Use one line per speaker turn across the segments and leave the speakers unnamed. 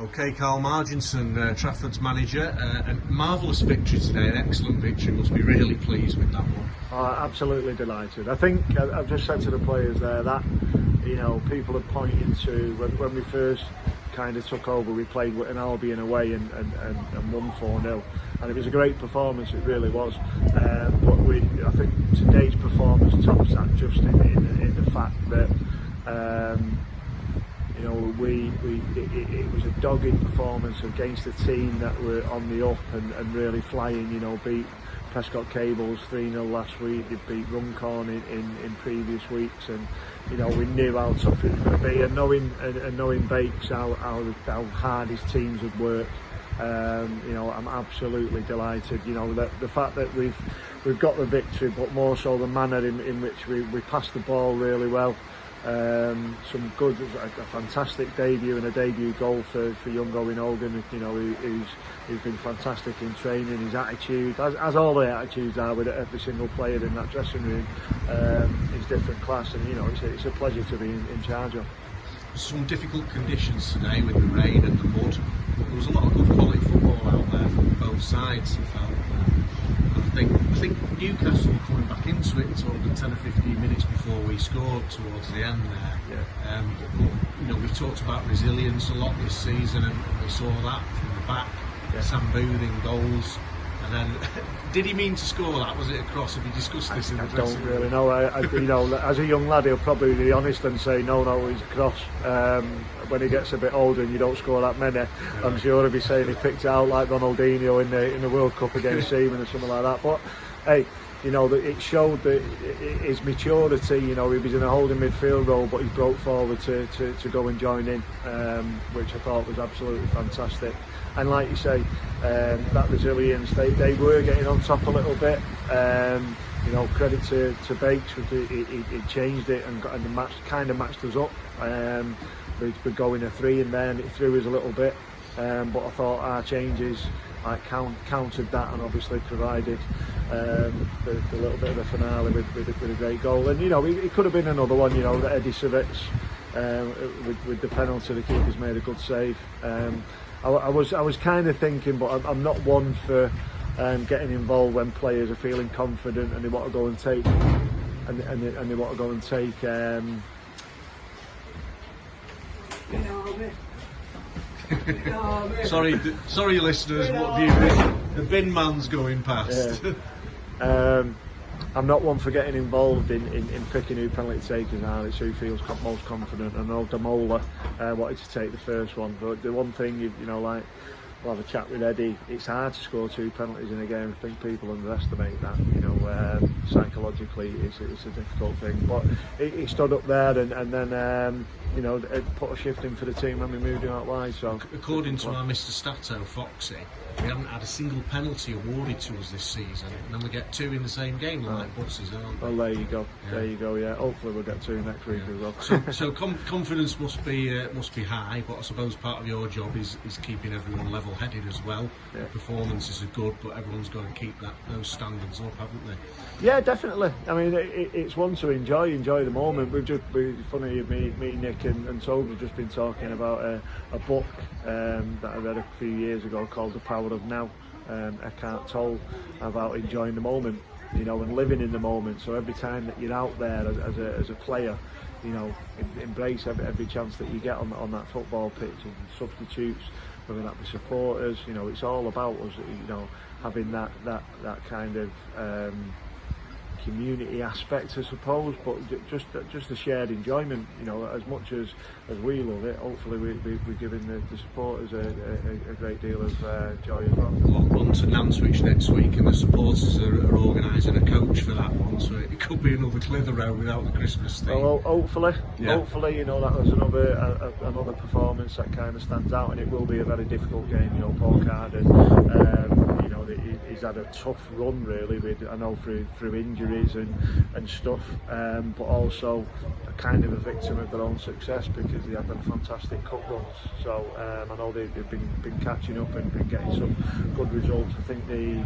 Okay, Carl Marginson, Trafford's manager, a marvellous victory today, an excellent victory. Must be really pleased with that one.
Absolutely delighted. I think I've just said to the players there that, you know, people are pointing to when we first kind of took over, we played with an Albion away and won 4-0, and it was a great performance, it really was. But I think today's performance tops that just in the fact that you know, it was a dogged performance against a team that were on the up and really flying. You know, beat Prescott Cables 3-0 last week. They beat Runcorn in previous weeks, and you know, we knew how tough it was going to be. And knowing Bakes how hard his teams had worked. You know, I'm absolutely delighted. You know, that the fact that we've got the victory, but more so the manner in which we passed the ball really well. Some good, a fantastic debut and a debut goal for young Owen Hogan. You know, he's been fantastic in training. His attitude, as all the attitudes are with every single player in that dressing room, is different class, and you know, it's a pleasure to be in charge of.
Some difficult conditions today with the rain and the mud, but there was a lot of good quality football out there from both sides. I think Newcastle were coming back into it sort of 10 or 15 minutes before we scored towards the end there.
Yeah.
But, you know, we've talked about resilience a lot this season, and we saw that from the back. Yeah. Sam Booth in goals. And then, did he mean to score that? Was it a cross? Have you discussed this in the dressing room?
I don't really know. You know, as a young lad, he'll probably be honest and say no, it's a cross. When he gets a bit older and you don't score that many, yeah. I'm sure he'll be saying he picked it out like Ronaldinho in the World Cup against Seaman or something like that. But hey, you know, that it showed that his maturity. You know, he was in a holding midfield role, but he broke forward to go and join in, which I thought was absolutely fantastic. And like you say, that resilience, they were getting on top a little bit. You know, credit to Bakes, he changed it and the match kind of matched us up. We're going a 3 and then it threw us a little bit. But I thought our changes countered that and obviously provided the little bit of a finale with a great goal. And you know, it could have been another one. You know, that Eddie Savitz with the penalty, the keeper's made a good save. I was kind of thinking, but I'm not one for getting involved when players are feeling confident and they want to go and take and they want to go and take.
Sorry, listeners. What have you been? The bin man's going past.
Yeah. I'm not one for getting involved in picking who penalty takers are. It's who feels most confident. I know Damola wanted to take the first one, but the one thing you know, like, we'll have a chat with Eddie. It's hard to score 2 penalties in a game. I think people underestimate that. You know, psychologically, it's a difficult thing. But he stood up there and then you know, it put a shift in for the team when we moved him out wide. So,
according to our Mr. Stato, Foxy, we haven't had a single penalty awarded to us this season, and then we get 2 in the same game, like buses, aren't we?
Well, there you go. Yeah. There you go. Yeah. Hopefully we'll get 2 next week as well.
So confidence must be high, but I suppose part of your job is keeping everyone level-headed as well. Yeah. Performances are good, but everyone's got to keep those standards up, haven't they?
Yeah, definitely. I mean, it's one to enjoy the moment. Funny, me, Nick and Toby have just been talking about a book that I read a few years ago called The Power of Now. Eckhart Tolle, about enjoying the moment, you know, and living in the moment. So every time that you're out there as a player, you know, embrace every chance that you get on that football pitch, and substitutes, whether that be supporters. You know, it's all about us, you know, having that kind of community aspect, I suppose, but just the shared enjoyment. You know, as much as we love it, hopefully we're giving the supporters a great deal of joy as well.
We're on to Nantwich next week, and the supporters are organising a coach for that one, so it could be another Clitheroe without the Christmas theme.
Well, hopefully, you know, that was another performance that kind of stands out, and it will be a very difficult game. You know, Paul Carden, you know, he's had a tough run really, I know through injuries and stuff, but also kind of a victim of their own success because they had them fantastic cup runs. So I know they've been catching up and been getting some good results. I think they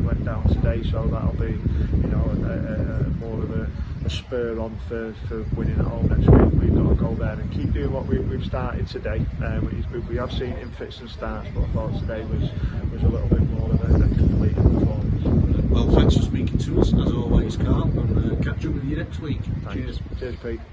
went down today, so that'll be, you know, more of a spur on for winning at home next week. We've got to go there and keep doing what we've started today. We have seen it in fits and starts, but I thought today was a little bit more of a complete performance.
Well, thanks for speaking to us as always, Carl, and catch up with you next week.
Thanks. Cheers, Pete.